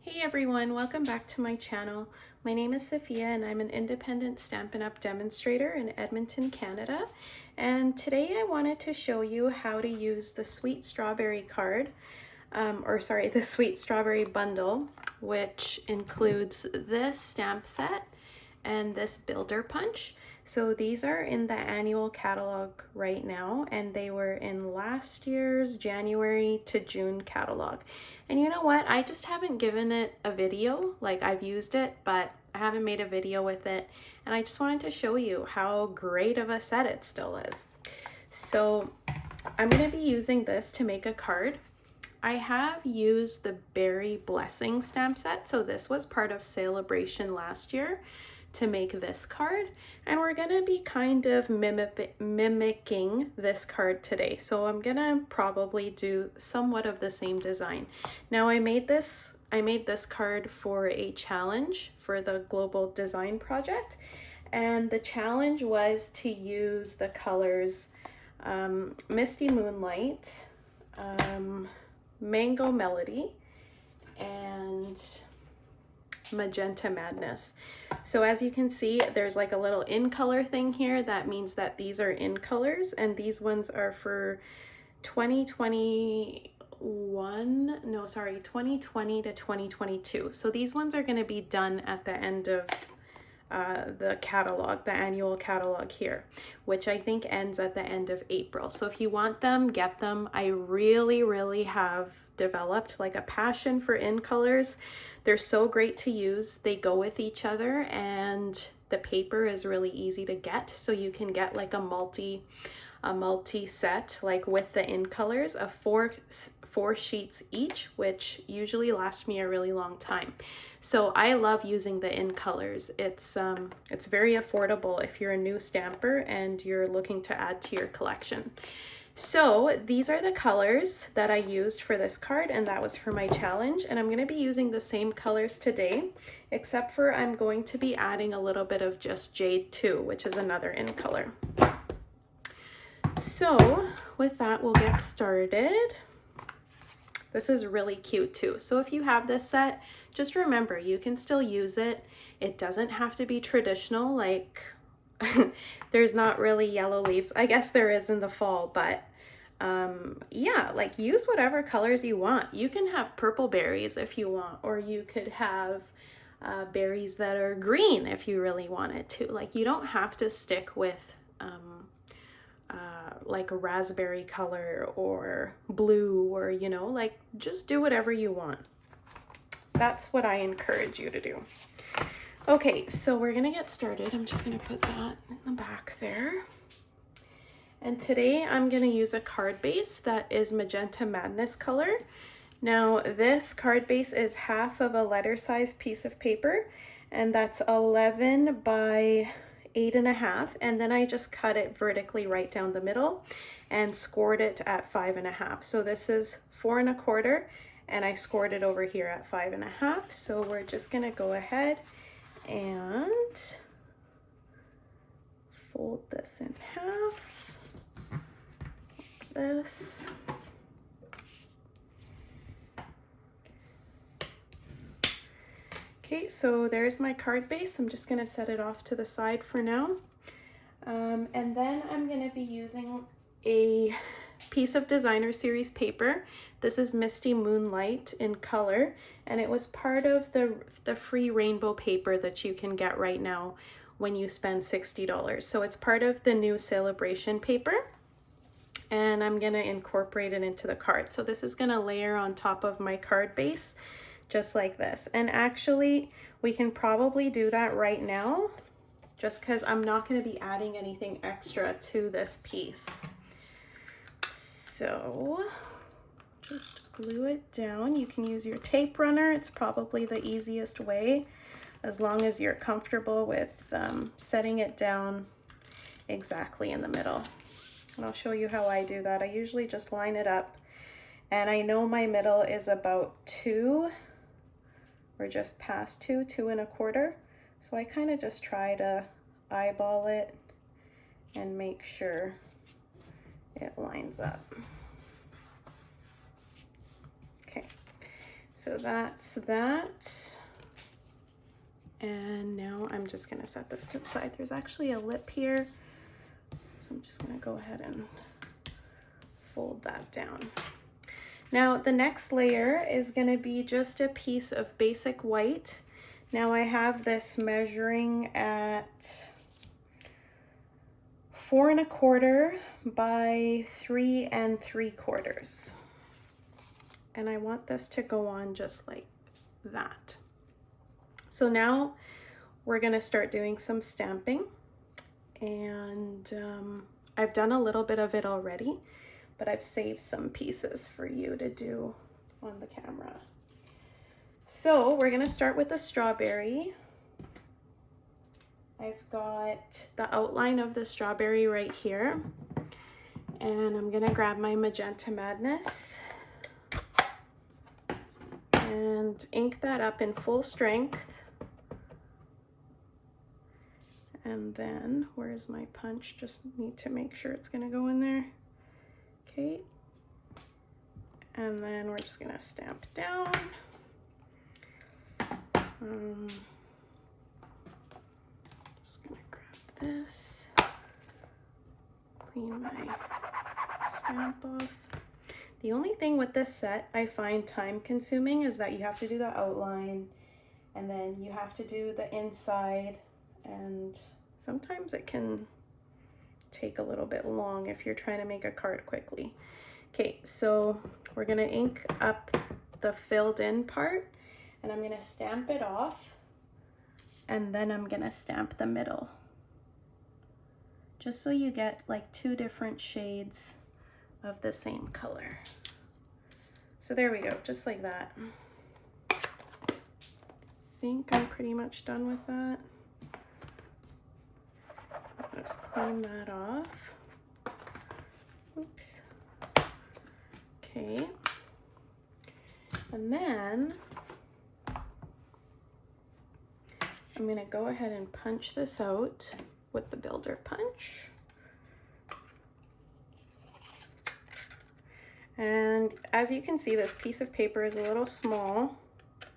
Hey everyone, welcome back to my channel. My name is Sophia and I'm an independent Stampin' Up! Demonstrator in Edmonton, Canada. And today I wanted to show you how to use the Sweet Strawberry card, the Sweet Strawberry bundle, which includes this stamp set and this builder punch. So these are in the annual catalog right now, and they were in last year's January to June catalog. And you know what? I just haven't given it a video. Like, I've used it, but I haven't made a video with it. And I just wanted to show you how great of a set it still is. So I'm going to be using this to make a card. I have used the Berry Blessing stamp set. So this was part of Sale-A-Bration last year to make this card, and we're gonna be kind of mimicking this card today. So I'm gonna probably do somewhat of the same design. Now I made this card for a challenge for the Global Design Project, and the challenge was to use the colors Misty Moonlight, Mango Melody, and Magenta Madness. So as you can see, there's like a little in color thing here. That means that these are in colors, and these ones are for 2020 to 2022. So these ones are going to be done at the end of the catalog, the annual catalog here, which I think ends at the end of April. So if you want them, get them. I really have developed like a passion for in colors. They're so great to use. They go with each other, and the paper is really easy to get. So you can get like a multi set, like with the in colors of four sheets each, which usually last me a really long time. So I love using the in colors. It's very affordable if you're a new stamper and you're looking to add to your collection. So these are the colors that I used for this card, and that was for my challenge. And I'm going to be using the same colors today, except for I'm going to be adding a little bit of just Jade 2, which is another in color. So with that, we'll get started. This is really cute too. So if you have this set, just remember you can still use it. It doesn't have to be traditional, like there's not really yellow leaves. I guess there is in the fall, but yeah, like use whatever colors you want. You can have purple berries if you want, or you could have berries that are green if you really wanted to. Like, you don't have to stick with like a raspberry color or blue, or like, just do whatever you want. That's what I encourage you to do. Okay, so we're gonna get started. I'm just gonna put that in the back there. And today I'm gonna use a card base that is Magenta Madness color. Now this card base is half of a letter size piece of paper, and that's 11 by 8.5, and then I just cut it vertically right down the middle and scored it at 5.5. So this is 4 1/4, and I scored it over here at 5.5. So we're just gonna go ahead and fold this in half, like this. Okay, so there's my card base. I'm just gonna set it off to the side for now. And then I'm gonna be using a piece of Designer Series paper. This is Misty Moonlight in color, and it was part of the free rainbow paper that you can get right now when you spend $60. So it's part of the new Sale-A-Bration paper, and I'm gonna incorporate it into the card. So this is gonna layer on top of my card base, just like this. And actually, we can probably do that right now, just because I'm not gonna be adding anything extra to this piece. So just glue it down. You can use your tape runner. It's probably the easiest way, as long as you're comfortable with setting it down exactly in the middle. And I'll show you how I do that. I usually just line it up, and I know my middle is about 2, or just past 2, 2 1/4. So I kind of just try to eyeball it and make sure it lines up. Okay, So that's that. And now I'm just gonna set this to the side. There's actually a lip here, so I'm just gonna go ahead and fold that down. Now the next layer is gonna be just a piece of basic white. Now I have this measuring at 4 1/4 by 3 3/4. And I want this to go on just like that. So now we're gonna start doing some stamping, and I've done a little bit of it already, but I've saved some pieces for you to do on the camera. So we're gonna start with the strawberry. I've got the outline of the strawberry right here, and I'm gonna grab my Magenta Madness and ink that up in full strength. And then, where's my punch? Just need to make sure it's gonna go in there. Okay. And then we're just gonna stamp down. Just gonna grab this, clean my stamp off. The only thing with this set I find time consuming is that you have to do the outline, and then you have to do the inside, and sometimes it can take a little bit long if you're trying to make a card quickly. Okay, so we're gonna ink up the filled in part, and I'm gonna stamp it off, and then I'm gonna stamp the middle, just so you get like 2 different shades of the same color. So there we go, just like that. I think I'm pretty much done with that. Just clean that off. Oops. Okay. And then I'm gonna go ahead and punch this out with the builder punch. And as you can see, this piece of paper is a little small,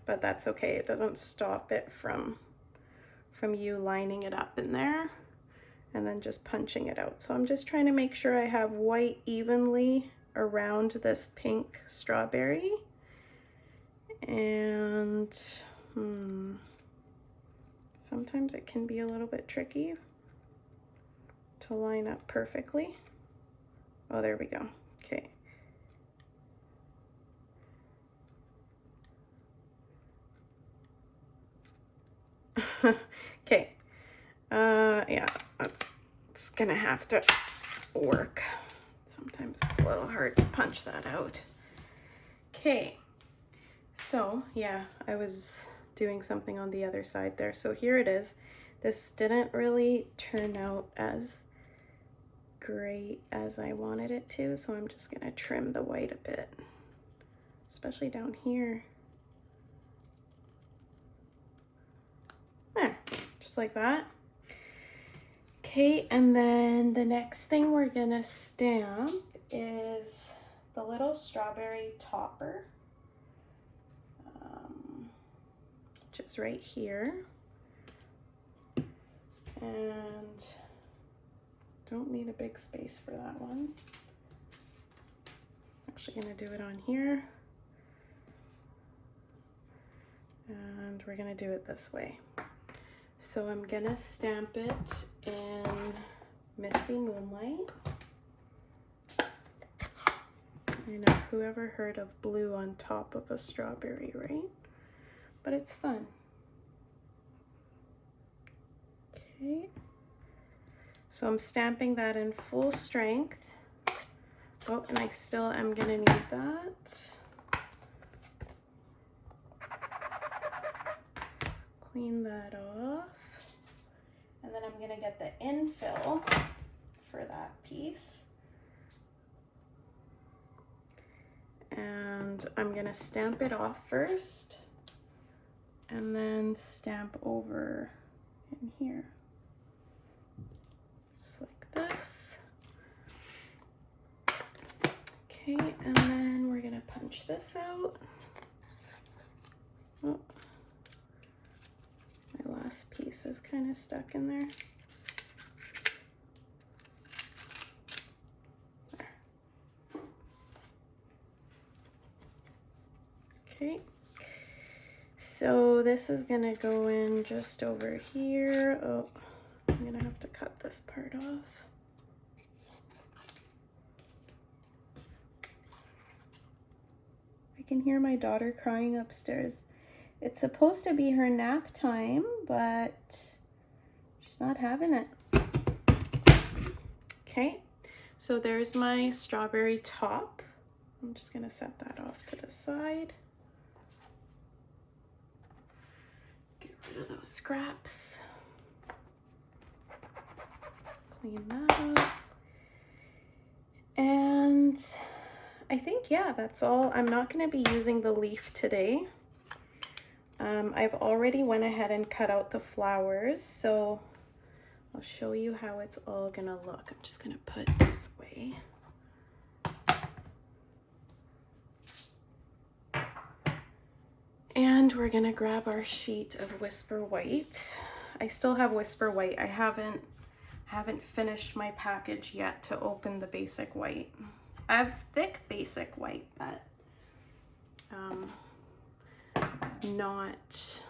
but that's okay. It doesn't stop it from you lining it up in there and then just punching it out. So I'm just trying to make sure I have white evenly around this pink strawberry. And sometimes it can be a little bit tricky to line up perfectly. Oh, there we go. Okay. Okay. Yeah, it's gonna have to work. Sometimes it's a little hard to punch that out. Okay. So, yeah, I was doing something on the other side there. So here it is. This didn't really turn out as great as I wanted it to, so I'm just gonna trim the white a bit, especially down here. There, just like that. Okay, and then the next thing we're gonna stamp is the little strawberry topper, which is right here. And don't need a big space for that one. Actually gonna do it on here. And we're gonna do it this way. So I'm gonna stamp it in Misty Moonlight. I know, whoever heard of blue on top of a strawberry, right? But it's fun. Okay. So I'm stamping that in full strength. Oh, and I still am gonna need that. Clean that off. And then I'm gonna get the infill for that piece. And I'm gonna stamp it off first and then stamp over in here. Just like this. Okay, and then we're gonna punch this out. Oh, my last piece is kind of stuck in there. Okay, so this is gonna go in just over here. Oh, I'm gonna have to cut this part off. I can hear my daughter crying upstairs. It's supposed to be her nap time, but she's not having it. Okay, so there's my strawberry top. I'm just gonna set that off to the side. Get rid of those scraps. Clean that up. And I think, yeah, that's all. I'm not going to be using the leaf today. I've already went ahead and cut out the flowers, so I'll show you how it's all going to look. I'm just going to put it this way. And we're going to grab our sheet of Whisper White. I still have Whisper White. I haven't finished my package yet to open the basic white. I have thick basic white, but not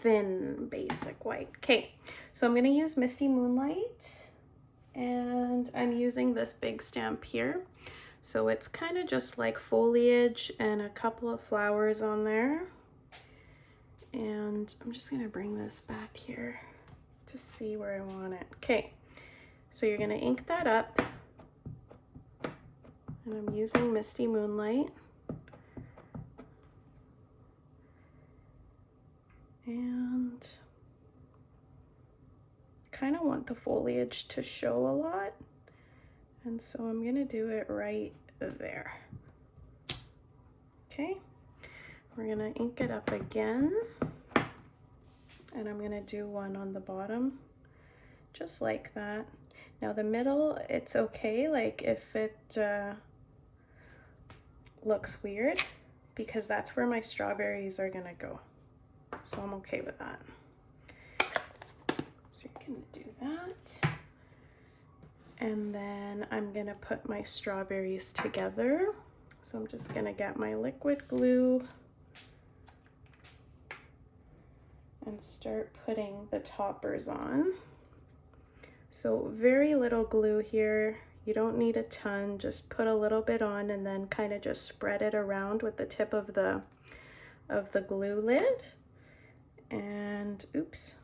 thin basic white. Okay, so I'm gonna use Misty Moonlight, and I'm using this big stamp here. So it's kind of just like foliage and a couple of flowers on there. And I'm just gonna bring this back here to see where I want it. Okay, so you're gonna ink that up, and I'm using Misty Moonlight. And kind of want the foliage to show a lot, and so I'm gonna do it right there. Okay, we're gonna ink it up again, and I'm gonna do one on the bottom just like that. Now the middle, it's okay, like if it looks weird, because that's where my strawberries are gonna go, so I'm okay with that. So you're gonna do that, and then I'm gonna put my strawberries together. So I'm just gonna get my liquid glue and start putting the toppers on. So very little glue here. You don't need a ton, just put a little bit on and then kind of just spread it around with the tip of the glue lid. And oops.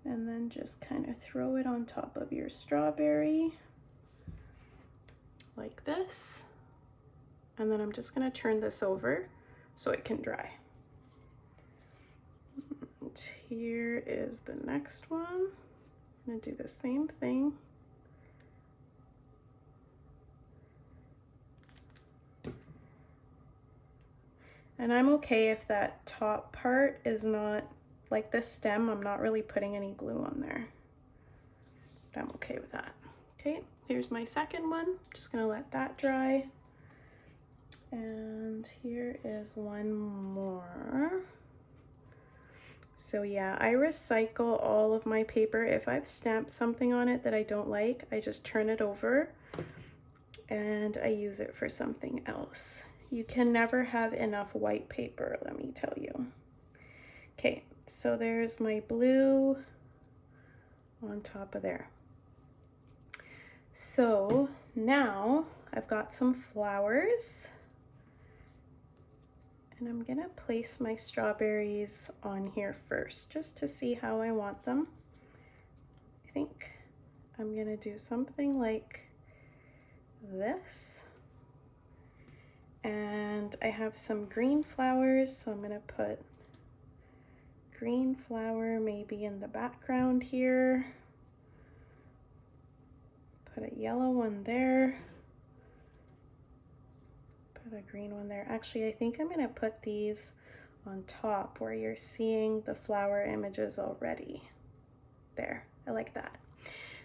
And then just kind of throw it on top of your strawberry like this. And then I'm just going to turn this over so it can dry. And here is the next one. I'm going to do the same thing. And I'm okay if that top part is not, like this stem, I'm not really putting any glue on there. But I'm okay with that. Okay, here's my second one. Just gonna let that dry. And here is one more. So yeah, I recycle all of my paper. If I've stamped something on it that I don't like, I just turn it over and I use it for something else. You can never have enough white paper, let me tell you. Okay, so there's my blue on top of there. So now I've got some flowers, and I'm gonna place my strawberries on here first, just to see how I want them. I think I'm gonna do something like this. And I have some green flowers, so I'm gonna put green flower maybe in the background here. Put a yellow one there. Put a green one there. Actually, I think I'm gonna put these on top where you're seeing the flower images already. There, I like that.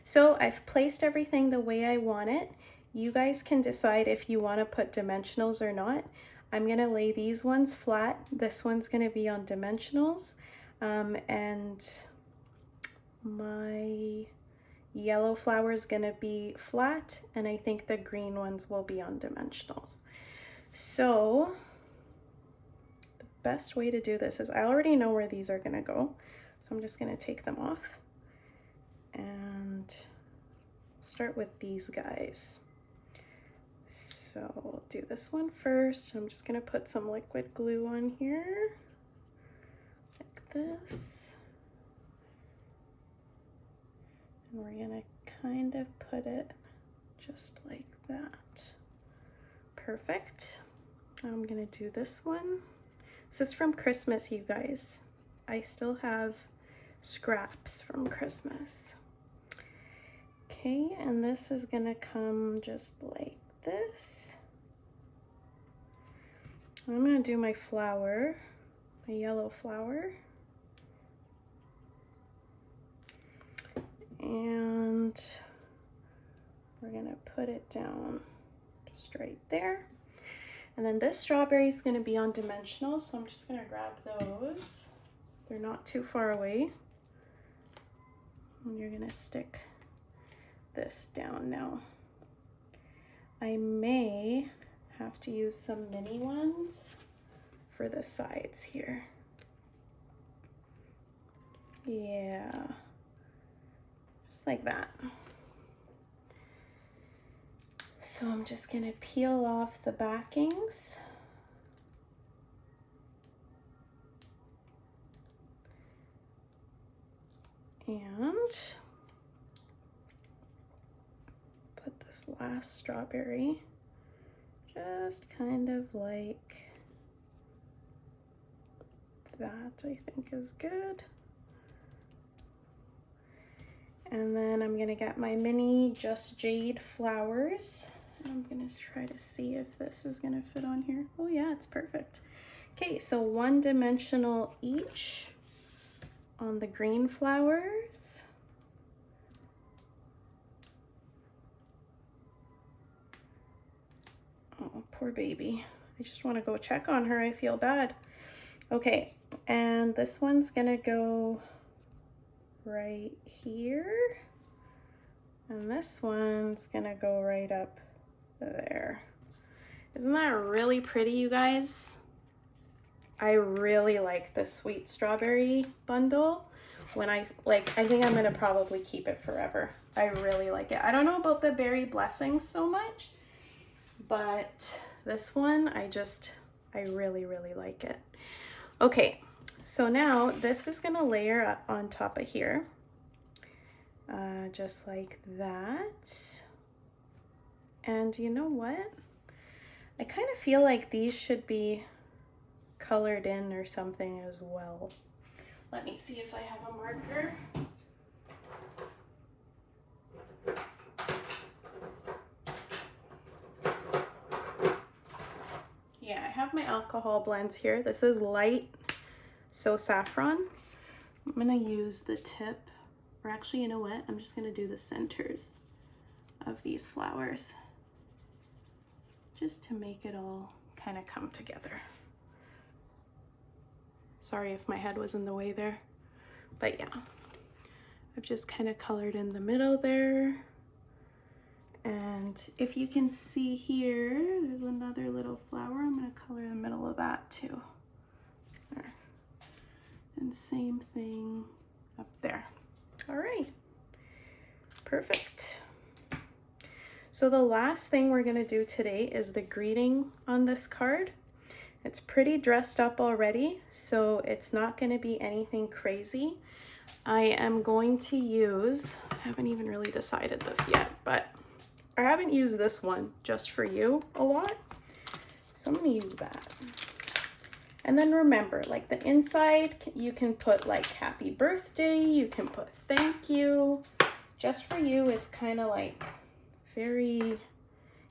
So I've placed everything the way I want it. You guys can decide if you want to put dimensionals or not. I'm going to lay these ones flat. This one's going to be on dimensionals. And my yellow flower is going to be flat, and I think the green ones will be on dimensionals. So the best way to do this is, I already know where these are going to go, so I'm just going to take them off and start with these guys. So we'll do this one first. I'm just going to put some liquid glue on here like this. And we're going to kind of put it just like that. Perfect. I'm going to do this one. This is from Christmas, you guys. I still have scraps from Christmas. Okay, and this is going to come just like this. I'm going to do my flower, my yellow flower. And we're going to put it down just right there. And then this strawberry is going to be on dimensionals, so I'm just going to grab those. They're not too far away. And you're going to stick this down now. I may have to use some mini ones for the sides here. Yeah, just like that. So I'm just gonna peel off the backings. And put this last strawberry just kind of like that, I think is good. And then I'm gonna get my mini Just Jade flowers. And I'm gonna try to see if this is gonna fit on here. Oh yeah, it's perfect. Okay, so 1 dimensional each on the green flowers. Oh, poor baby. I just want to go check on her. I feel bad. Okay, and this one's gonna go right here. And this one's gonna go right up there. Isn't that really pretty, you guys? I really like the sweet strawberry bundle. I think I'm gonna probably keep it forever. I really like it. I don't know about the berry blessings so much, but this one, I really, really like it. Okay, so now this is gonna layer up on top of here, just like that. And you know what? I kind of feel like these should be colored in or something as well. Let me see if I have a marker. Yeah, I have my alcohol blends here. This is light So saffron. I'm gonna use the tip, or actually, you know what? I'm just gonna do the centers of these flowers just to make it all kind of come together. Sorry if my head was in the way there, but yeah, I've just kind of colored in the middle there. And if you can see here, there's another little flower. I'm gonna color in the middle of that too. There. And same thing up there. All right, perfect. So the last thing we're gonna do today is the greeting on this card. It's pretty dressed up already, so it's not gonna be anything crazy. I am going to use, I haven't even really decided this yet, but I haven't used this one, Just For You, a lot. So I'm gonna use that. And then remember, like the inside, you can put like happy birthday, you can put thank you. Just For You is kind of like very,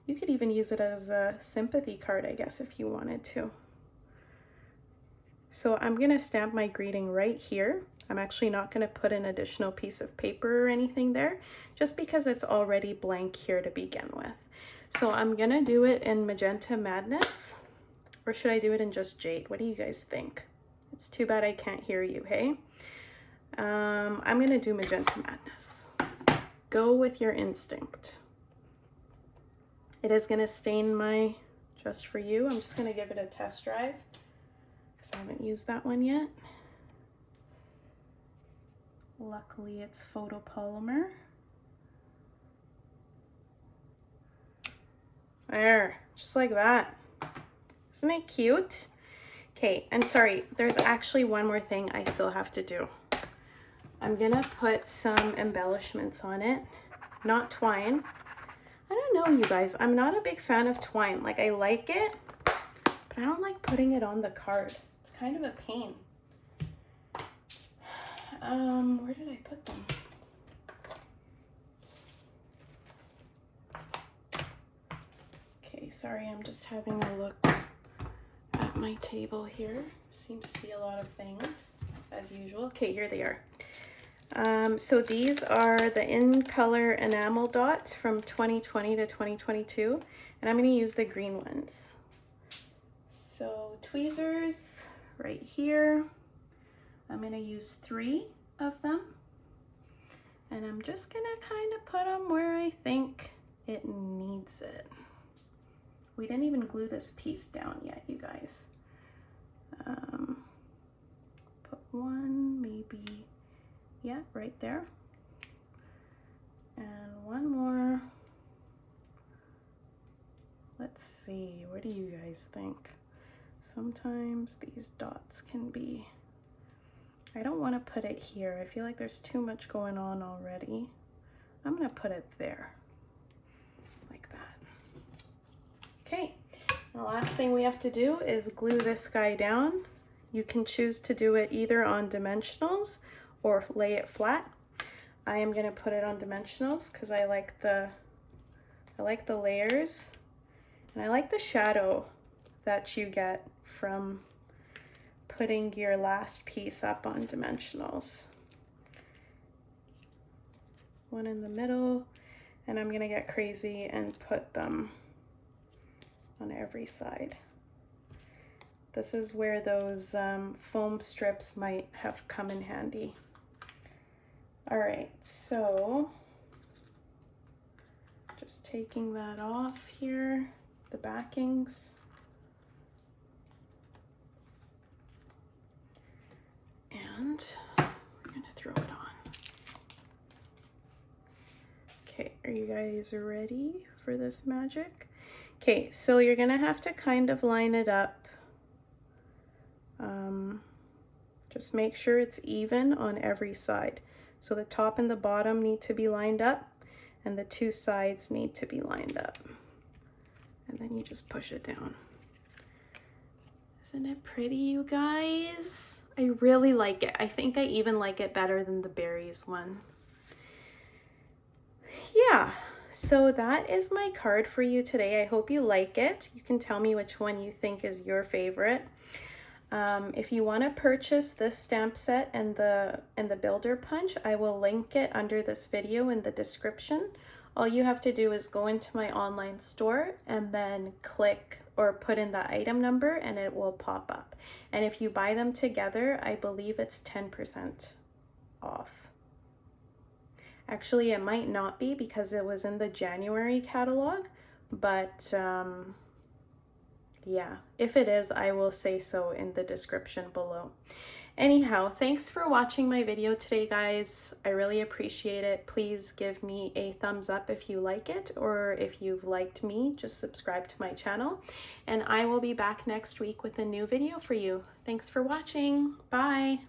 you could even use it as a sympathy card, I guess, if you wanted to. So I'm gonna stamp my greeting right here. I'm actually not going to put an additional piece of paper or anything there, just because it's already blank here to begin with. So I'm going to do it in Magenta Madness, or should I do it in just Jade? What do you guys think? It's too bad I can't hear you, hey? I'm going to do Magenta Madness. Go with your instinct. It is going to stain my Just For You. I'm just going to give it a test drive because I haven't used that one yet. Luckily, it's photopolymer. There, just like that. Isn't it cute? Okay, and sorry, there's actually one more thing I still have to do. I'm gonna put some embellishments on it, not twine. I don't know, you guys, I'm not a big fan of twine. Like, I like it, but I don't like putting it on the card. It's kind of a pain. Where did I put them? Okay, sorry, I'm just having a look at my table here. Seems to be a lot of things, as usual. Okay, here they are. So these are the In Color Enamel Dots from 2020 to 2022, and I'm going to use the green ones. So tweezers right here. I'm going to use 3 of them, and I'm just going to kind of put them where I think it needs it. We didn't even glue this piece down yet, you guys. Put one, maybe, yeah, right there. And one more. Let's see, what do you guys think? Sometimes these dots can be, I don't want to put it here. I feel like there's too much going on already. I'm going to put it there, like that. Okay, the last thing we have to do is glue this guy down. You can choose to do it either on dimensionals or lay it flat. I am going to put it on dimensionals because I like the layers, and I like the shadow that you get from putting your last piece up on dimensionals. One in the middle, and I'm going to get crazy and put them on every side. This is where those foam strips might have come in handy. All right, so just taking that off here, the backings. And we're gonna throw it on. Okay, are you guys ready for this magic? Okay, so you're gonna have to kind of line it up. Just make sure it's even on every side. So the top and the bottom need to be lined up, and the 2 sides need to be lined up. And then you just push it down. Isn't it pretty, you guys? I really like it. I think I even like it better than the berries one. Yeah, so that is my card for you today. I hope you like it. You can tell me which one you think is your favorite. If you want to purchase this stamp set and the builder punch, I will link it under this video in the description. All you have to do is go into my online store and then click or put in the item number and it will pop up. And if you buy them together, I believe it's 10% off. Actually, it might not be because it was in the January catalog, but yeah, if it is, I will say so in the description below. Anyhow, thanks for watching my video today, guys. I really appreciate it. Please give me a thumbs up if you like it, or if you've liked me, just subscribe to my channel. And I will be back next week with a new video for you. Thanks for watching. Bye.